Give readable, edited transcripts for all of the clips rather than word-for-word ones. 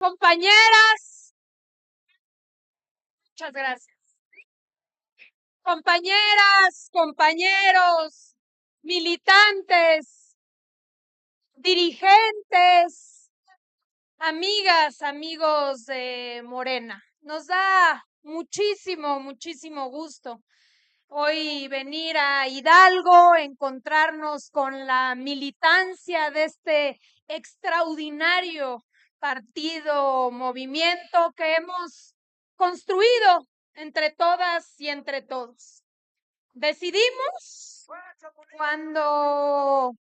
Compañeras, muchas gracias. Compañeras, compañeros, militantes, dirigentes, amigas, amigos de Morena. Nos da muchísimo gusto hoy venir a Hidalgo, encontrarnos con la militancia de este extraordinario partido, movimiento que hemos construido entre todas y entre todos. Decidimos cuando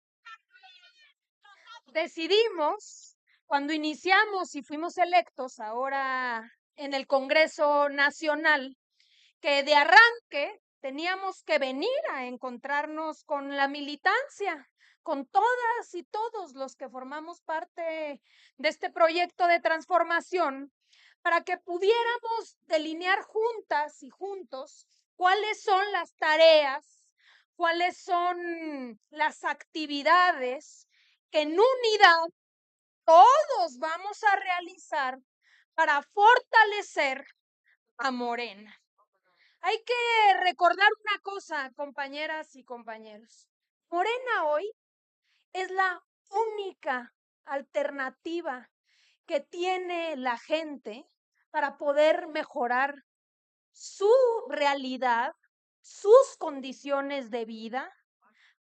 iniciamos y fuimos electos ahora en el Congreso Nacional, que de arranque teníamos que venir a encontrarnos con la militancia, con todas y todos los que formamos parte de este proyecto de transformación, para que pudiéramos delinear juntas y juntos cuáles son las tareas, cuáles son las actividades que en unidad todos vamos a realizar para fortalecer a Morena. Hay que recordar una cosa, compañeras y compañeros. Morena hoy es la única alternativa que tiene la gente para poder mejorar su realidad, sus condiciones de vida,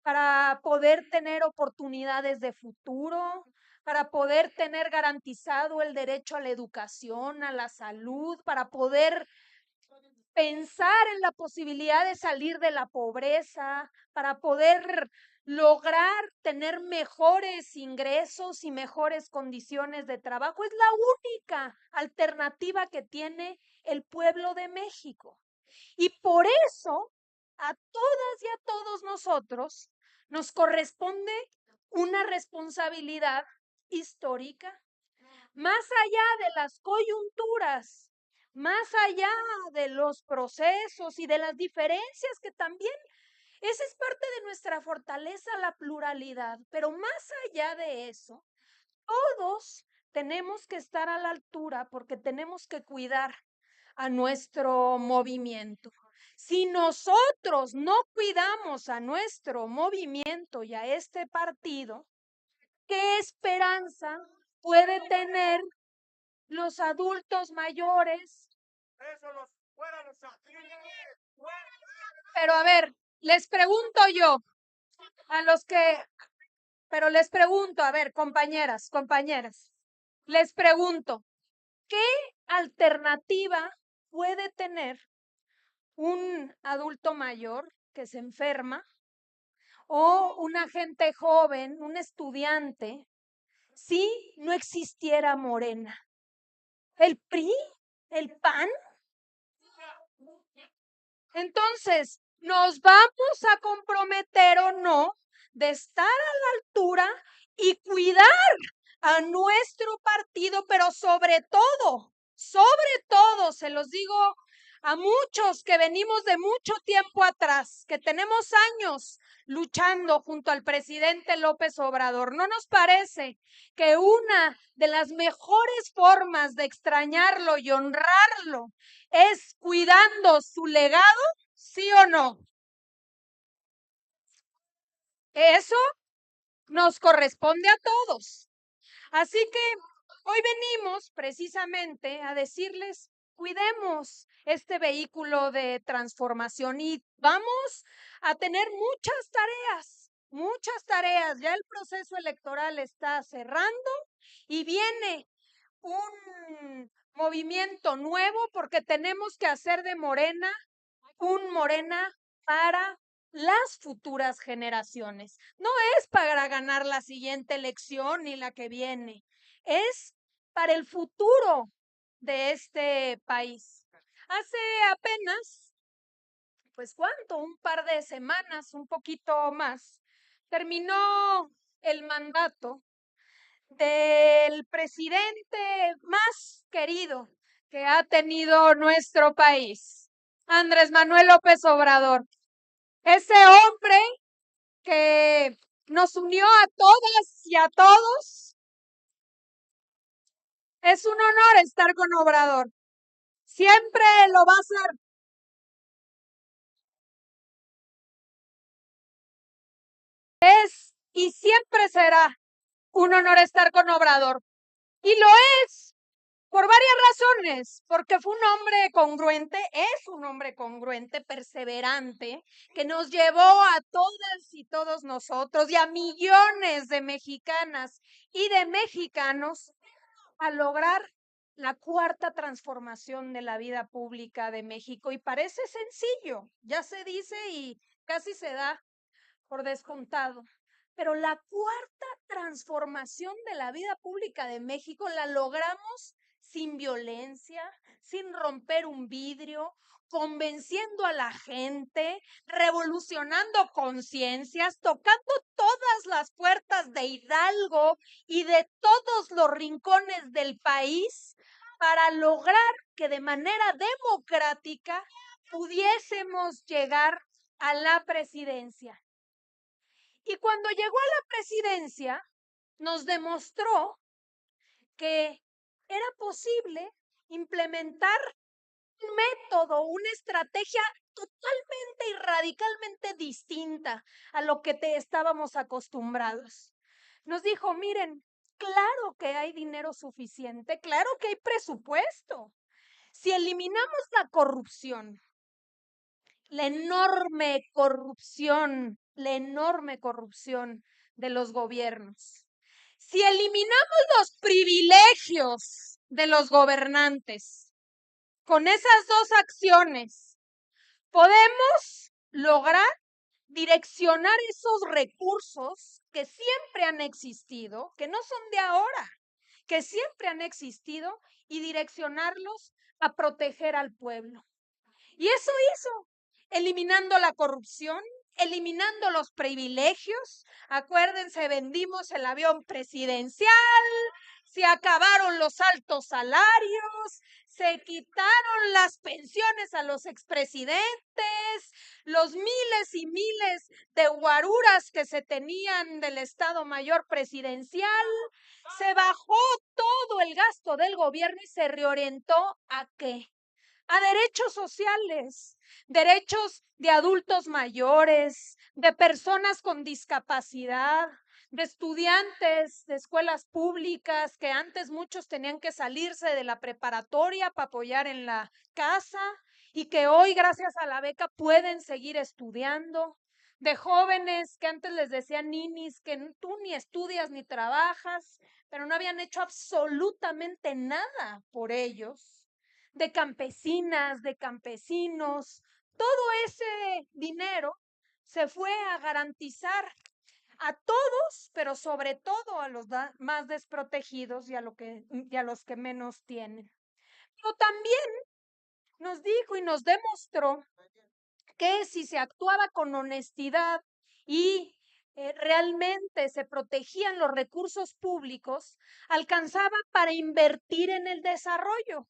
para poder tener oportunidades de futuro, para poder tener garantizado el derecho a la educación, a la salud, para poder pensar en la posibilidad de salir de la pobreza, para poder lograr tener mejores ingresos y mejores condiciones de trabajo. Es la única alternativa que tiene el pueblo de México. Y por eso a todas y a todos nosotros nos corresponde una responsabilidad histórica, más allá de las coyunturas, más allá de los procesos y de las diferencias que también, esa es parte de nuestra fortaleza, la pluralidad, pero más allá de eso, todos tenemos que estar a la altura porque tenemos que cuidar a nuestro movimiento. Si nosotros no cuidamos a nuestro movimiento y a este partido, ¿qué esperanza puede tener los adultos mayores? Pero a ver, les pregunto yo, les pregunto, a ver, compañeras, les pregunto, ¿qué alternativa puede tener un adulto mayor que se enferma o una gente joven, un estudiante, si no existiera Morena? ¿El PRI? ¿El PAN? Entonces, ¿nos vamos a comprometer o no de estar a la altura y cuidar a nuestro partido, pero sobre todo, se los digo a muchos que venimos de mucho tiempo atrás, que tenemos años luchando junto al presidente López Obrador? ¿No nos parece que una de las mejores formas de extrañarlo y honrarlo es cuidando su legado? ¿Sí o no? Eso nos corresponde a todos. Así que hoy venimos precisamente a decirles, cuidemos este vehículo de transformación y vamos a tener muchas tareas. Ya el proceso electoral está cerrando y viene un movimiento nuevo porque tenemos que hacer de Morena un Morena para las futuras generaciones. No es para ganar la siguiente elección ni la que viene, es para el futuro de este país. Hace apenas, pues cuánto, un par de semanas, un poquito más, terminó el mandato del presidente más querido que ha tenido nuestro país, Andrés Manuel López Obrador. Ese hombre que nos unió a todas y a todos, Es un honor estar con Obrador. Siempre lo va a ser. Es y siempre será un honor estar con Obrador. Y lo es por varias razones, porque fue un hombre congruente, es un hombre congruente, perseverante, que nos llevó a todas y todos nosotros y a millones de mexicanas y de mexicanos a lograr la cuarta transformación de la vida pública de México. Y parece sencillo, ya se dice y casi se da por descontado. Pero la cuarta transformación de la vida pública de México la logramos sin violencia, sin romper un vidrio, convenciendo a la gente, revolucionando conciencias, tocando todas las puertas de Hidalgo y de todos los rincones del país para lograr que de manera democrática pudiésemos llegar a la presidencia. Y cuando llegó a la presidencia, nos demostró que era posible implementar un método, una estrategia totalmente y radicalmente distinta a lo que estábamos acostumbrados. Nos dijo, miren, claro que hay dinero suficiente, claro que hay presupuesto. Si eliminamos la corrupción, la enorme corrupción de los gobiernos. Si eliminamos los privilegios de los gobernantes, con esas dos acciones, podemos lograr direccionar esos recursos que siempre han existido, que no son de ahora, que siempre han existido, y direccionarlos a proteger al pueblo. Y eso hizo, eliminando la corrupción, eliminando los privilegios. Acuérdense, vendimos el avión presidencial, se acabaron los altos salarios, se quitaron las pensiones a los expresidentes, los miles y miles de guaruras que se tenían del Estado Mayor Presidencial, se bajó todo el gasto del gobierno y se reorientó ¿a qué? A derechos sociales, derechos de adultos mayores, de personas con discapacidad, de estudiantes de escuelas públicas, que antes muchos tenían que salirse de la preparatoria para apoyar en la casa y que hoy, gracias a la beca, pueden seguir estudiando. De jóvenes que antes les decían ninis, que tú ni estudias ni trabajas, pero no habían hecho absolutamente nada por ellos. De campesinas, de campesinos, todo ese dinero se fue a garantizar a todos, pero sobre todo a los más desprotegidos y a los que menos tienen. Pero también nos dijo y nos demostró que si se actuaba con honestidad y realmente se protegían los recursos públicos, alcanzaba para invertir en el desarrollo.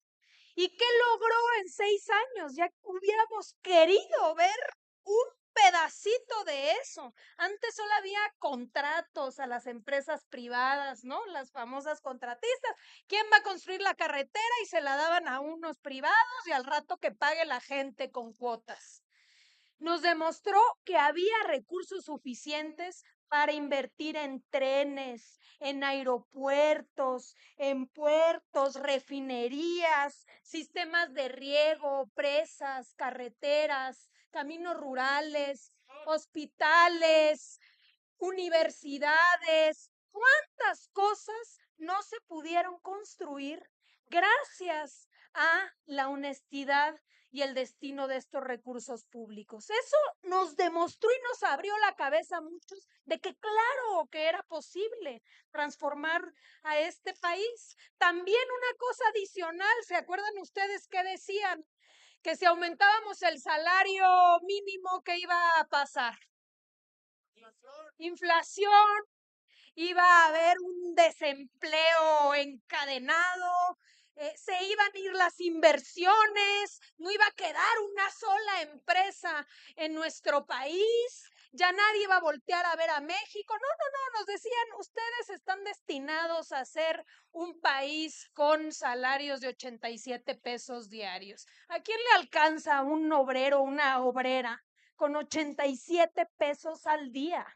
¿Y qué logró en 6 años? Ya hubiéramos querido ver un pedacito de eso. Antes solo había contratos a las empresas privadas, ¿no? Las famosas contratistas. ¿Quién va a construir la carretera? Y se la daban a unos privados y al rato que pague la gente con cuotas. Nos demostró que había recursos suficientes para invertir en trenes, en aeropuertos, en puertos, refinerías, sistemas de riego, presas, carreteras, caminos rurales, hospitales, universidades. ¿Cuántas cosas no se pudieron construir gracias a la honestidad y el destino de estos recursos públicos? Eso nos demostró y nos abrió la cabeza a muchos de que claro que era posible transformar a este país. También una cosa adicional, ¿se acuerdan ustedes qué decían? Que si aumentábamos el salario mínimo, ¿qué iba a pasar? Inflación, iba a haber un desempleo encadenado, se iban a ir las inversiones, no iba a quedar una sola empresa en nuestro país ya nadie va a voltear a ver a México. No, no, no, nos decían, ustedes están destinados a ser un país con salarios de 87 pesos diarios. ¿A quién le alcanza un obrero, una obrera con 87 pesos al día?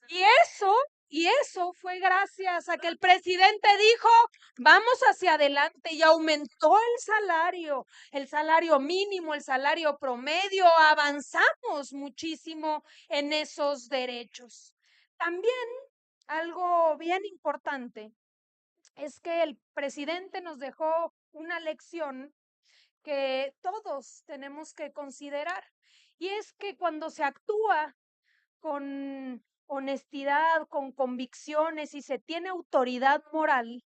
Y eso fue gracias a que el presidente dijo, vamos hacia adelante y aumentó el salario mínimo, el salario promedio, avanzamos muchísimo en esos derechos. También algo bien importante es que el presidente nos dejó una lección que todos tenemos que considerar, y es que cuando se actúa con honestidad, con convicciones y se tiene autoridad moral,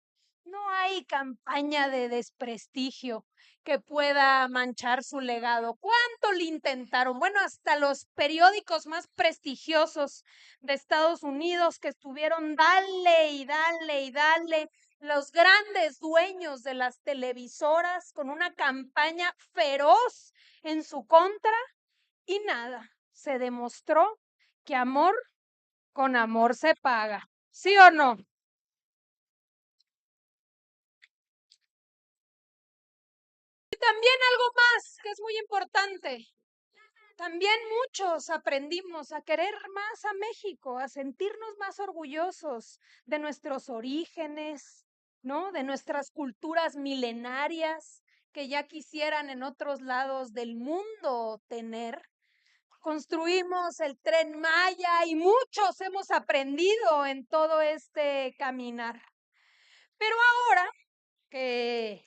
no hay campaña de desprestigio que pueda manchar su legado. ¿Cuánto le intentaron? Bueno, hasta los periódicos más prestigiosos de Estados Unidos que estuvieron dale y dale y dale, los grandes dueños de las televisoras con una campaña feroz en su contra, y nada, se demostró que amor con amor se paga. ¿Sí o no? Y también algo más que es muy importante. También muchos aprendimos a querer más a México, a sentirnos más orgullosos de nuestros orígenes, ¿no? De nuestras culturas milenarias que ya quisieran en otros lados del mundo tener. Construimos el Tren Maya y muchos hemos aprendido en todo este caminar. Pero ahora que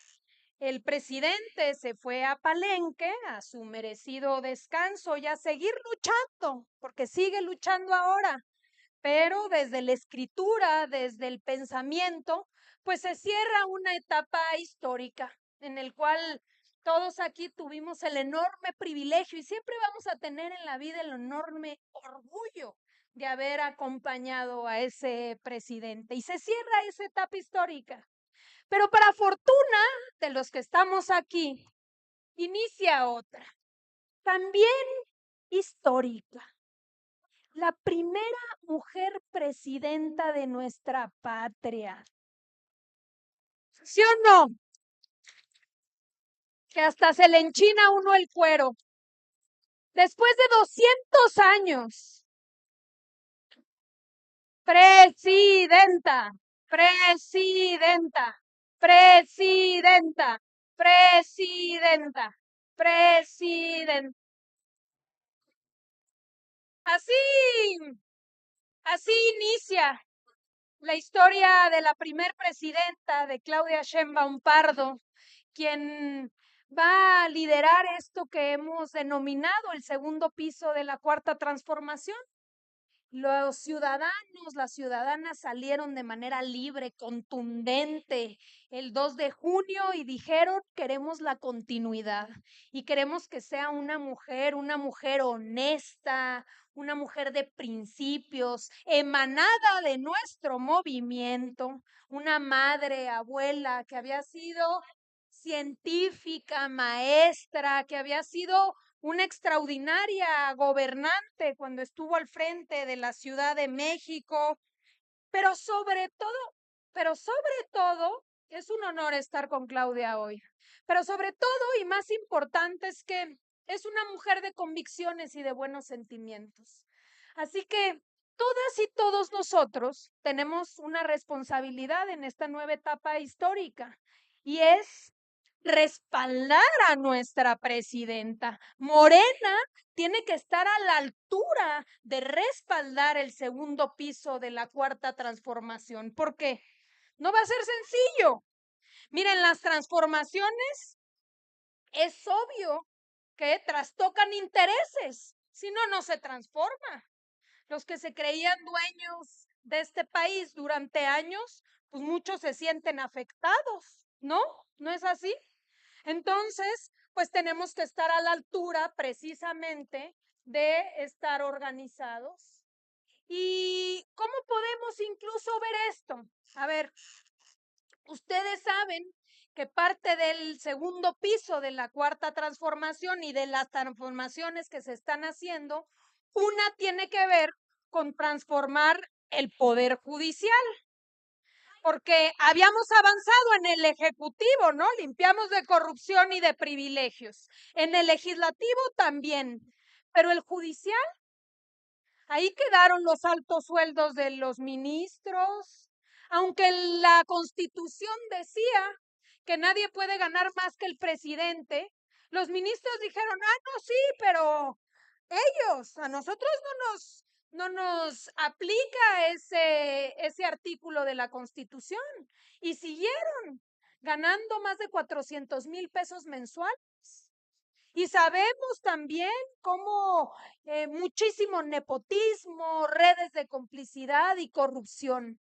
el presidente se fue a Palenque a su merecido descanso y a seguir luchando, porque sigue luchando ahora, pero desde la escritura, desde el pensamiento, pues se cierra una etapa histórica en el cual todos aquí tuvimos el enorme privilegio y siempre vamos a tener en la vida el enorme orgullo de haber acompañado a ese presidente. Y se cierra esa etapa histórica. Pero para fortuna de los que estamos aquí, inicia otra, también histórica. La primera mujer presidenta de nuestra patria. ¿Sí o no? Que hasta se le enchina a uno el cuero. Después de 200 años, presidenta, presidenta, presidenta, presidenta, presidenta. Así, así inicia la historia de la primer presidenta, de Claudia Sheinbaum Pardo, quien va a liderar esto que hemos denominado el segundo piso de la Cuarta Transformación. Los ciudadanos, las ciudadanas salieron de manera libre, contundente, el 2 de junio y dijeron, queremos la continuidad y queremos que sea una mujer honesta, una mujer de principios, emanada de nuestro movimiento, una madre, abuela que había sido científica, maestra, que había sido una extraordinaria gobernante cuando estuvo al frente de la Ciudad de México, pero sobre todo, es un honor estar con Claudia hoy. Pero sobre todo y más importante es que es una mujer de convicciones y de buenos sentimientos. Así que todas y todos nosotros tenemos una responsabilidad en esta nueva etapa histórica y es respaldar a nuestra presidenta. Morena tiene que estar a la altura de respaldar el segundo piso de la Cuarta Transformación, porque no va a ser sencillo. Miren, las transformaciones es obvio que trastocan intereses, si no, no se transforma. Los que se creían dueños de este país durante años, pues muchos se sienten afectados, ¿no? ¿No es así? Entonces, pues tenemos que estar a la altura precisamente de estar organizados. ¿Y cómo podemos incluso ver esto? A ver, ustedes saben que parte del segundo piso de la cuarta transformación y de las transformaciones que se están haciendo, una tiene que ver con transformar el poder judicial, porque habíamos avanzado en el ejecutivo, ¿no? Limpiamos de corrupción y de privilegios. En el legislativo también, pero el judicial, ahí quedaron los altos sueldos de los ministros, aunque la Constitución decía que nadie puede ganar más que el presidente. Los ministros dijeron, no, sí, pero ellos, a nosotros no nos aplica ese artículo de la Constitución. Y siguieron ganando más de 400,000 pesos mensuales. Y sabemos también cómo muchísimo nepotismo, redes de complicidad y corrupción.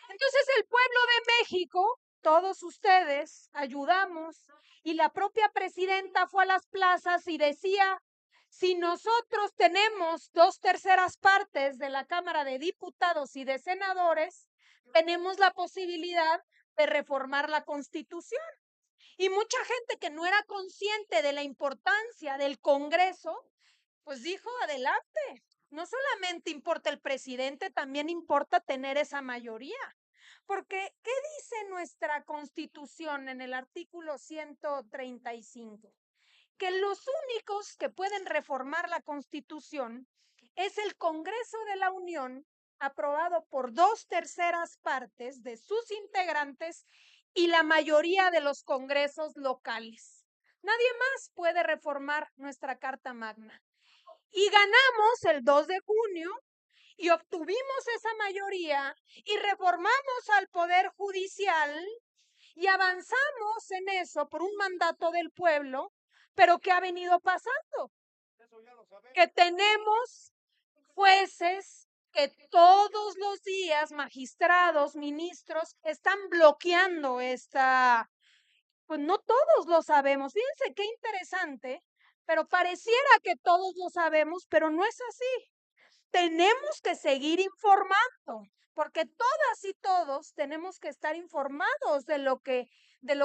Entonces el pueblo de México, todos ustedes, ayudamos y la propia presidenta fue a las plazas y decía, si nosotros tenemos 2/3 de la Cámara de Diputados y de Senadores, tenemos la posibilidad de reformar la Constitución. Y mucha gente que no era consciente de la importancia del Congreso, pues dijo, adelante. No solamente importa el presidente, también importa tener esa mayoría. Porque, ¿qué dice nuestra Constitución en el artículo 135? Que los únicos que pueden reformar la Constitución es el Congreso de la Unión, aprobado por 2/3 de sus integrantes y la mayoría de los congresos locales. Nadie más puede reformar nuestra Carta Magna. Y ganamos el 2 de junio y obtuvimos esa mayoría y reformamos al Poder Judicial y avanzamos en eso por un mandato del pueblo, pero ¿qué ha venido pasando? Que tenemos jueces que todos los días, magistrados, ministros, están bloqueando esta, pues no todos lo sabemos. Fíjense qué interesante, pero pareciera que todos lo sabemos, pero no es así. Tenemos que seguir informando, porque todas y todos tenemos que estar informados de lo que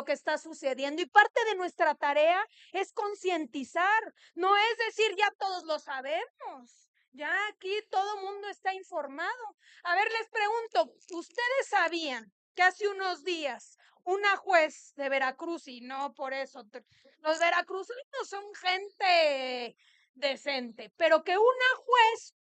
está sucediendo. Y parte de nuestra tarea es concientizar, no es decir, ya todos lo sabemos. Ya aquí todo el mundo está informado. A ver, les pregunto, ¿ustedes sabían que hace unos días una juez de Veracruz, y no por eso, los veracruzanos son gente decente, pero que una juez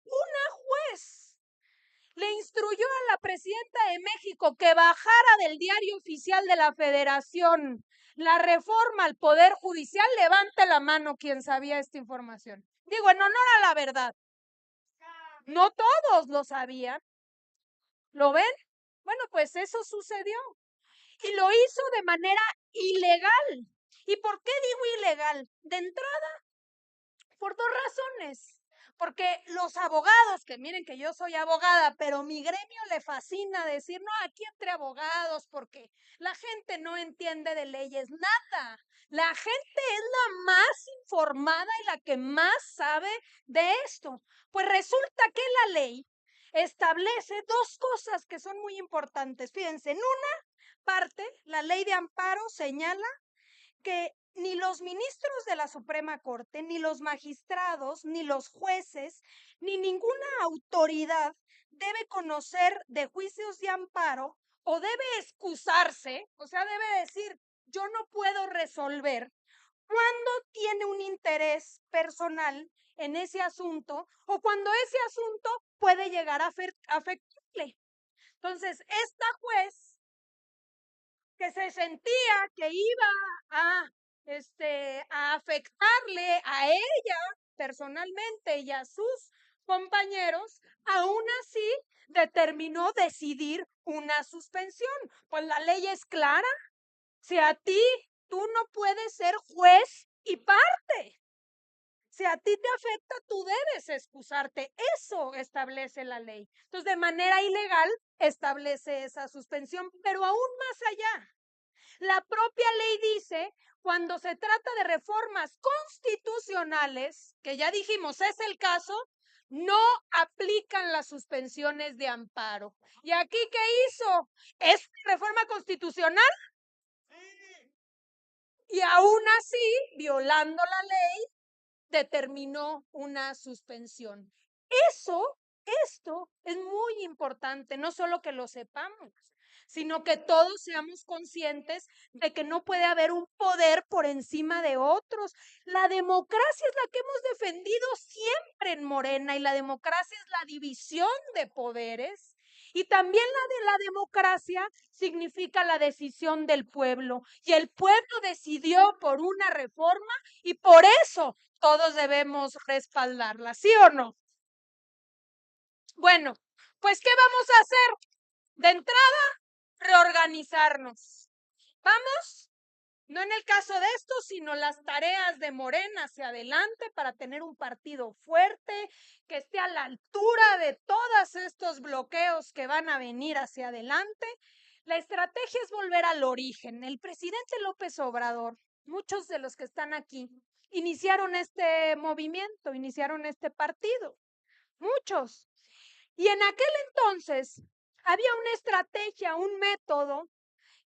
le instruyó a la presidenta de México que bajara del diario oficial de la Federación la reforma al Poder Judicial? Levante la mano quien sabía esta información. Digo, en honor a la verdad. No todos lo sabían. ¿Lo ven? Bueno, pues eso sucedió. Y lo hizo de manera ilegal. ¿Y por qué digo ilegal? De entrada, por dos razones. Porque los abogados, que miren que yo soy abogada, pero mi gremio le fascina decir, no, aquí entre abogados, porque la gente no entiende de leyes nada. La gente es la más informada y la que más sabe de esto. Pues resulta que la ley establece dos cosas que son muy importantes. Fíjense, en una parte, la ley de amparo señala que ni los ministros de la Suprema Corte, ni los magistrados, ni los jueces, ni ninguna autoridad debe conocer de juicios de amparo o debe excusarse, o sea, debe decir, yo no puedo resolver cuando tiene un interés personal en ese asunto o cuando ese asunto puede llegar a afectarle. Entonces, esta juez que se sentía que iba a, a afectarle a ella personalmente y a sus compañeros, aún así determinó decidir una suspensión. Pues la ley es clara. Si a ti tú no puedes ser juez y parte. Si a ti te afecta, tú debes excusarte. Eso establece la ley. Entonces, de manera ilegal, establece esa suspensión, pero aún más allá. La propia ley dice, cuando se trata de reformas constitucionales, que ya dijimos es el caso, no aplican las suspensiones de amparo. ¿Y aquí qué hizo? ¿Es reforma constitucional? y aún así, violando la ley, determinó una suspensión. Esto es muy importante, no solo que lo sepamos, sino que todos seamos conscientes de que no puede haber un poder por encima de otros. La democracia es la que hemos defendido siempre en Morena, y la democracia es la división de poderes. Y también la de la democracia significa la decisión del pueblo. Y el pueblo decidió por una reforma y por eso todos debemos respaldarla, ¿sí o no? Bueno, pues ¿qué vamos a hacer? De entrada, reorganizarnos. Vamos, no en el caso de esto, sino las tareas de Morena hacia adelante para tener un partido fuerte, que esté a la altura de todos estos bloqueos que van a venir hacia adelante. La estrategia es volver al origen. El presidente López Obrador, muchos de los que están aquí, iniciaron este movimiento, iniciaron este partido, muchos. Y en aquel entonces había una estrategia, un método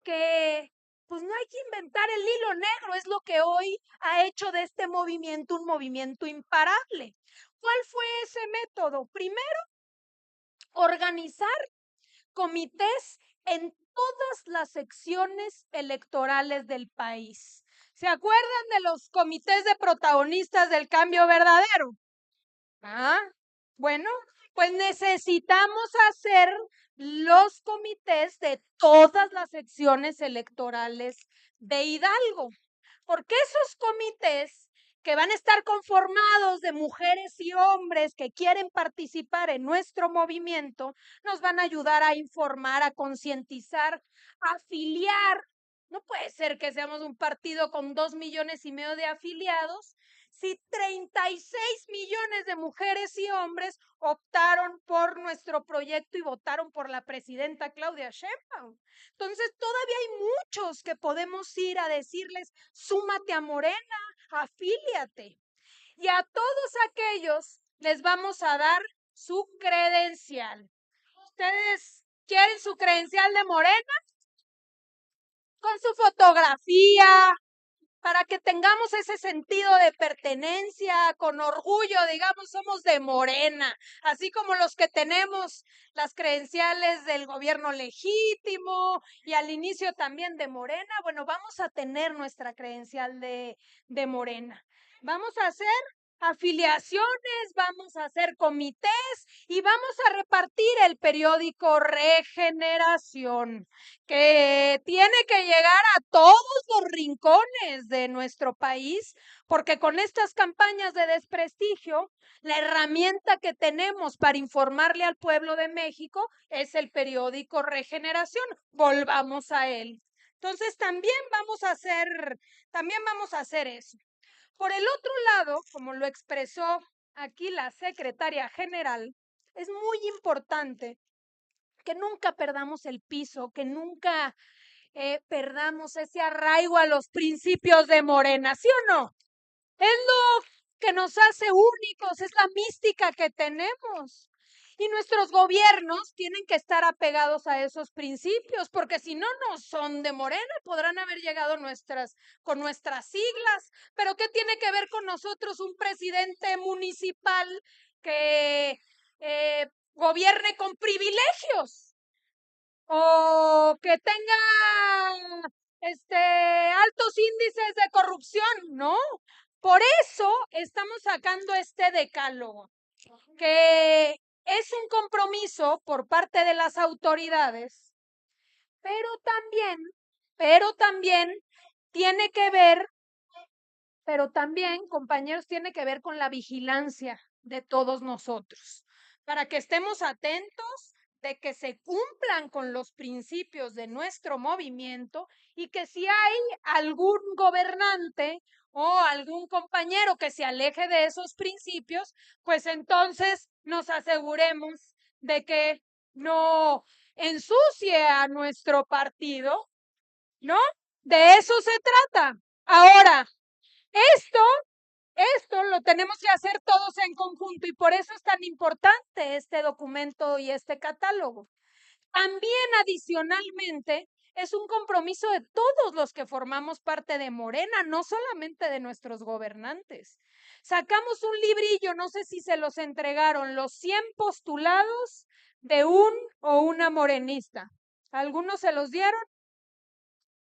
que pues no hay que inventar el hilo negro, es lo que hoy ha hecho de este movimiento un movimiento imparable. ¿Cuál fue ese método? Primero, organizar comités en todas las secciones electorales del país. ¿Se acuerdan de los comités de protagonistas del cambio verdadero? Ah, bueno, pues necesitamos hacer los comités de todas las secciones electorales de Hidalgo, porque esos comités que van a estar conformados de mujeres y hombres que quieren participar en nuestro movimiento, nos van a ayudar a informar, a concientizar, a afiliar. No puede ser que seamos un partido con 2,5 millones de afiliados si 36 millones de mujeres y hombres optaron por nuestro proyecto y votaron por la presidenta Claudia Sheinbaum. Entonces, todavía hay muchos que podemos ir a decirles, súmate a Morena, afíliate. Y a todos aquellos les vamos a dar su credencial. ¿Ustedes quieren su credencial de Morena? Con su fotografía, para que tengamos ese sentido de pertenencia, con orgullo, digamos, somos de Morena, así como los que tenemos las credenciales del gobierno legítimo y al inicio también de Morena. Bueno, vamos a tener nuestra credencial de Morena. Vamos a hacer afiliaciones, vamos a hacer comités y vamos a repartir el periódico Regeneración, que tiene que llegar a todos los rincones de nuestro país, porque con estas campañas de desprestigio, la herramienta que tenemos para informarle al pueblo de México es el periódico Regeneración. Volvamos a él. Entonces también vamos a hacer eso. Por el otro lado, como lo expresó aquí la secretaria general, es muy importante que nunca perdamos el piso, que nunca perdamos ese arraigo a los principios de Morena, ¿sí o no? Es lo que nos hace únicos, es la mística que tenemos. Y nuestros gobiernos tienen que estar apegados a esos principios, porque si no, no son de Morena, podrán haber llegado con nuestras siglas. Pero ¿qué tiene que ver con nosotros un presidente municipal que gobierne con privilegios? O que tenga altos índices de corrupción, ¿no? Por eso estamos sacando este decálogo, que es un compromiso por parte de las autoridades, pero también tiene que ver, compañeros, tiene que ver con la vigilancia de todos nosotros, para que estemos atentos de que se cumplan con los principios de nuestro movimiento y que si hay algún gobernante o algún compañero que se aleje de esos principios, pues entonces nos aseguremos de que no ensucie a nuestro partido, ¿no? De eso se trata. Ahora, esto lo tenemos que hacer todos en conjunto y por eso es tan importante este documento y este catálogo. También adicionalmente es un compromiso de todos los que formamos parte de Morena, no solamente de nuestros gobernantes. Sacamos un librillo, no sé si se los entregaron, los 100 postulados de un o una morenista. Algunos se los dieron,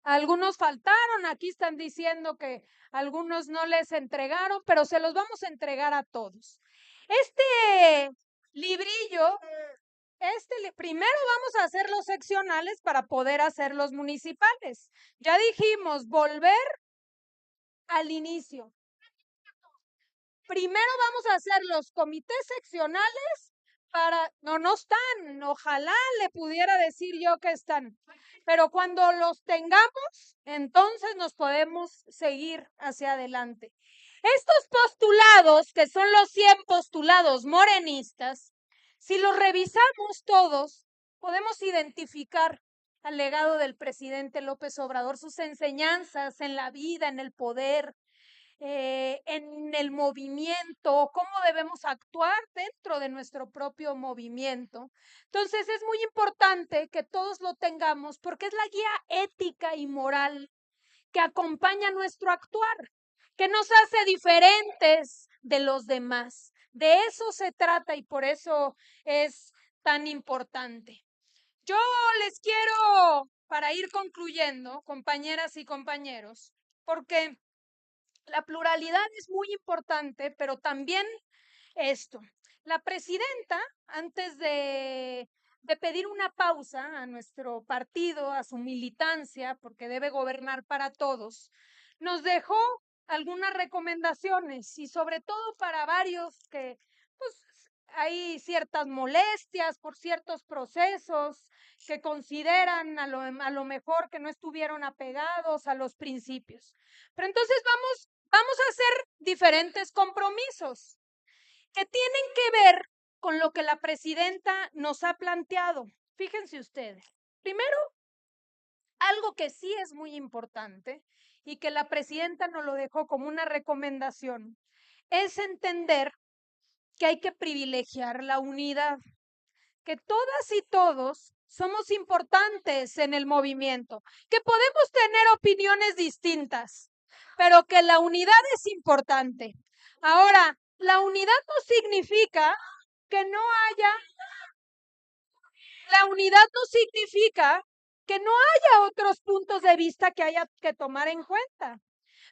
algunos faltaron, aquí están diciendo que algunos no les entregaron, pero se los vamos a entregar a todos. Este librillo, primero vamos a hacer los seccionales para poder hacer los municipales. Ya dijimos, volver al inicio. Primero vamos a hacer los comités seccionales no están, ojalá le pudiera decir yo que están, pero cuando los tengamos, entonces nos podemos seguir hacia adelante. Estos postulados, que son los 100 postulados morenistas, si los revisamos todos, podemos identificar al legado del presidente López Obrador, sus enseñanzas en la vida, en el poder, en el movimiento, cómo debemos actuar dentro de nuestro propio movimiento. Entonces es muy importante que todos lo tengamos porque es la guía ética y moral que acompaña nuestro actuar, que nos hace diferentes de los demás. De eso se trata y por eso es tan importante. Yo les quiero, para ir concluyendo, compañeras y compañeros, porque la pluralidad es muy importante, pero también esto. La presidenta, antes de pedir una pausa a nuestro partido, a su militancia, porque debe gobernar para todos, nos dejó algunas recomendaciones y sobre todo para varios que pues, hay ciertas molestias por ciertos procesos que consideran a lo mejor que no estuvieron apegados a los principios. Pero entonces vamos a hacer diferentes compromisos que tienen que ver con lo que la presidenta nos ha planteado. Fíjense ustedes. Primero, algo que sí es muy importante y que la presidenta nos lo dejó como una recomendación, es entender que hay que privilegiar la unidad, que todas y todos somos importantes en el movimiento, que podemos tener opiniones distintas, pero que la unidad es importante. Ahora, la unidad no significa que no haya, la unidad no significa que no haya otros puntos de vista que haya que tomar en cuenta.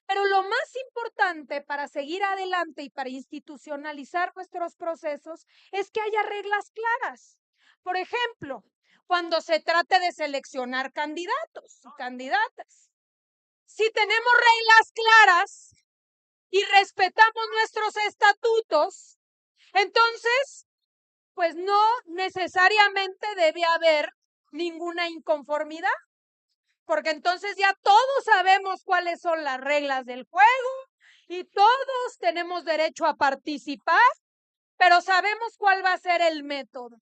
Pero lo más importante para seguir adelante y para institucionalizar nuestros procesos es que haya reglas claras. Por ejemplo, cuando se trate de seleccionar candidatos y candidatas. Si tenemos reglas claras y respetamos nuestros estatutos, entonces, pues no necesariamente debe haber ninguna inconformidad, porque entonces ya todos sabemos cuáles son las reglas del juego y todos tenemos derecho a participar, pero sabemos cuál va a ser el método.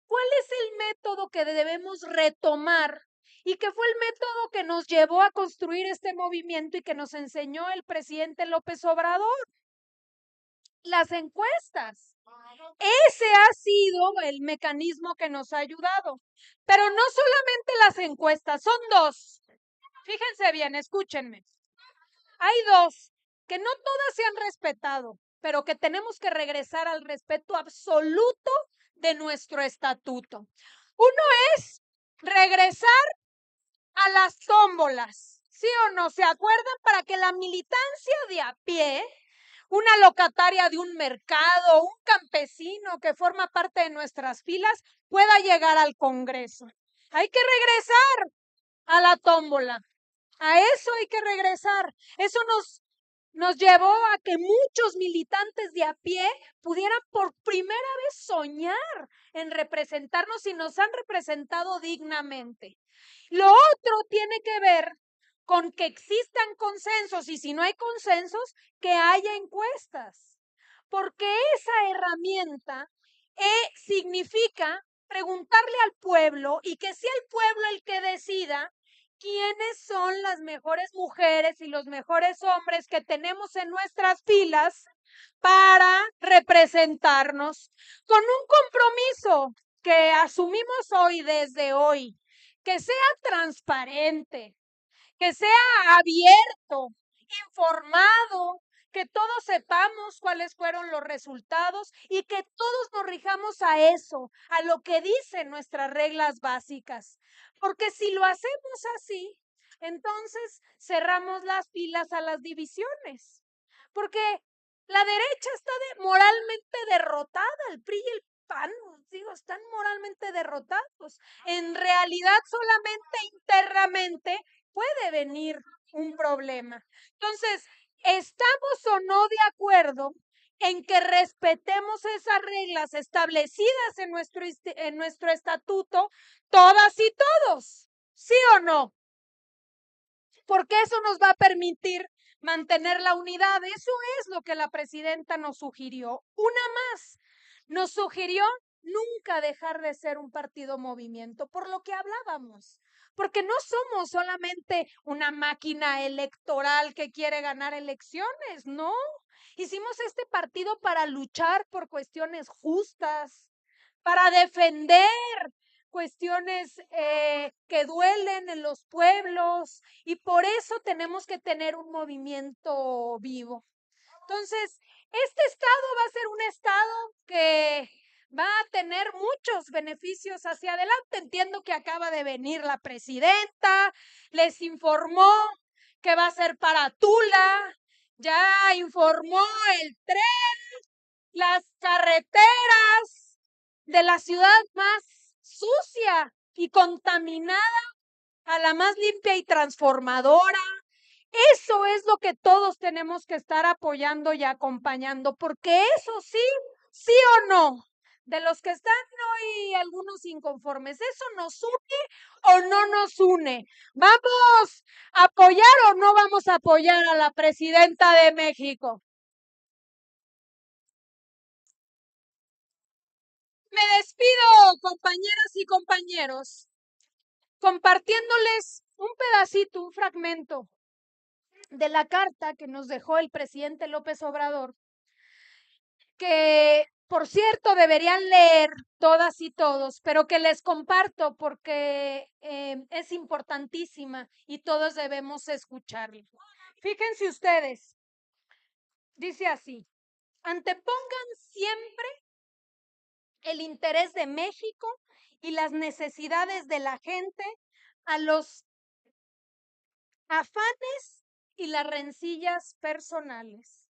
¿Cuál es el método que debemos retomar y que fue el método que nos llevó a construir este movimiento y que nos enseñó el presidente López Obrador? Las encuestas. Ese ha sido el mecanismo que nos ha ayudado. Pero no solamente las encuestas, son dos. Fíjense bien, escúchenme. Hay dos que no todas se han respetado, pero que tenemos que regresar al respeto absoluto de nuestro estatuto. Uno es regresar a las tómbolas, ¿sí o no? ¿Se acuerdan? Para que la militancia de a pie, una locataria de un mercado, un campesino que forma parte de nuestras filas, pueda llegar al Congreso. Hay que regresar a la tómbola. A eso hay que regresar. Eso nos llevó a que muchos militantes de a pie pudieran por primera vez soñar en representarnos y nos han representado dignamente. Lo otro tiene que ver con que existan consensos y si no hay consensos, que haya encuestas. Porque esa herramienta significa preguntarle al pueblo y que sea el pueblo el que decida quiénes son las mejores mujeres y los mejores hombres que tenemos en nuestras filas para representarnos con un compromiso que asumimos hoy desde hoy, que sea transparente, que sea abierto, informado, que todos sepamos cuáles fueron los resultados y que todos nos rijamos a eso, a lo que dicen nuestras reglas básicas. Porque si lo hacemos así, entonces cerramos las filas a las divisiones. Porque la derecha está moralmente derrotada, el PRI y el PAN, digo, están moralmente derrotados. En realidad, solamente internamente puede venir un problema. Entonces, ¿estamos o no de acuerdo en que respetemos esas reglas establecidas en nuestro estatuto, todas y todos? ¿Sí o no? Porque eso nos va a permitir mantener la unidad. Eso es lo que la presidenta nos sugirió. Una más, nos sugirió nunca dejar de ser un partido movimiento, por lo que hablábamos, porque no somos solamente una máquina electoral que quiere ganar elecciones, no. Hicimos este partido para luchar por cuestiones justas, para defender cuestiones que duelen en los pueblos, y por eso tenemos que tener un movimiento vivo. Entonces, este estado va a ser un estado que va a tener muchos beneficios hacia adelante. Entiendo que acaba de venir la presidenta, les informó que va a ser para Tula, ya informó el tren, las carreteras de la ciudad más sucia y contaminada a la más limpia y transformadora. Eso es lo que todos tenemos que estar apoyando y acompañando, porque eso sí, sí o no, de los que están hoy algunos inconformes, ¿eso nos une o no nos une? ¿Vamos a apoyar o no vamos a apoyar a la presidenta de México? Me despido, compañeras y compañeros, compartiéndoles un pedacito, un fragmento de la carta que nos dejó el presidente López Obrador, que por cierto deberían leer todas y todos, pero que les comparto porque es importantísima y todos debemos escucharla. Fíjense ustedes, dice así: antepongan siempre el interés de México y las necesidades de la gente a los afanes y las rencillas personales.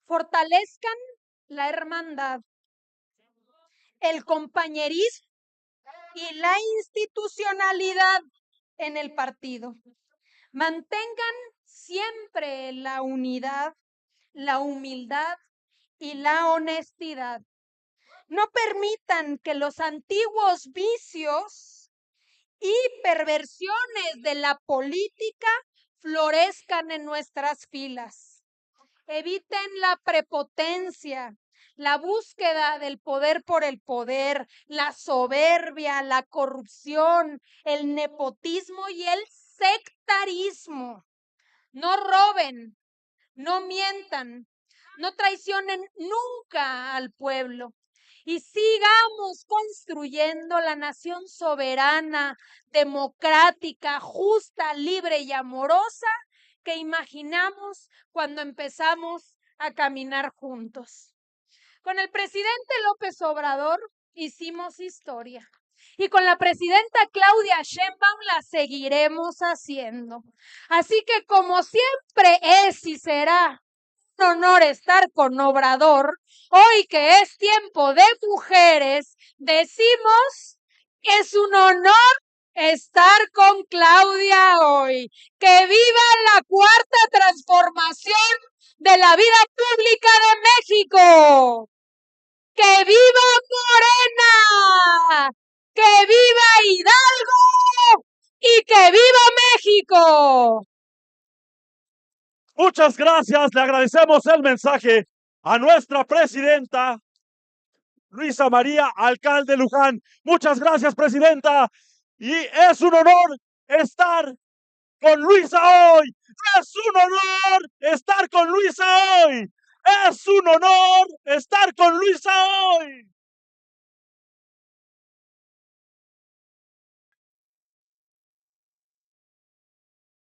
Fortalezcan la hermandad, el compañerismo y la institucionalidad en el partido. Mantengan siempre la unidad, la humildad y la honestidad. No permitan que los antiguos vicios y perversiones de la política florezcan en nuestras filas. Eviten la prepotencia, la búsqueda del poder por el poder, la soberbia, la corrupción, el nepotismo y el sectarismo. No roben, no mientan, no traicionen nunca al pueblo. Y sigamos construyendo la nación soberana, democrática, justa, libre y amorosa que imaginamos cuando empezamos a caminar juntos. Con el presidente López Obrador hicimos historia. Y con la presidenta Claudia Sheinbaum la seguiremos haciendo. Así que como siempre es y será un honor estar con Obrador, hoy que es tiempo de mujeres, decimos que es un honor estar con Claudia hoy. ¡Que viva la cuarta transformación de la vida pública de México! ¡Que viva Morena! ¡Que viva Hidalgo! ¡Y que viva México! Muchas gracias, le agradecemos el mensaje a nuestra presidenta Luisa María Alcalde Luján. Muchas gracias, presidenta. Y es un honor estar con Luisa hoy. Es un honor estar con Luisa hoy. Es un honor estar con Luisa hoy.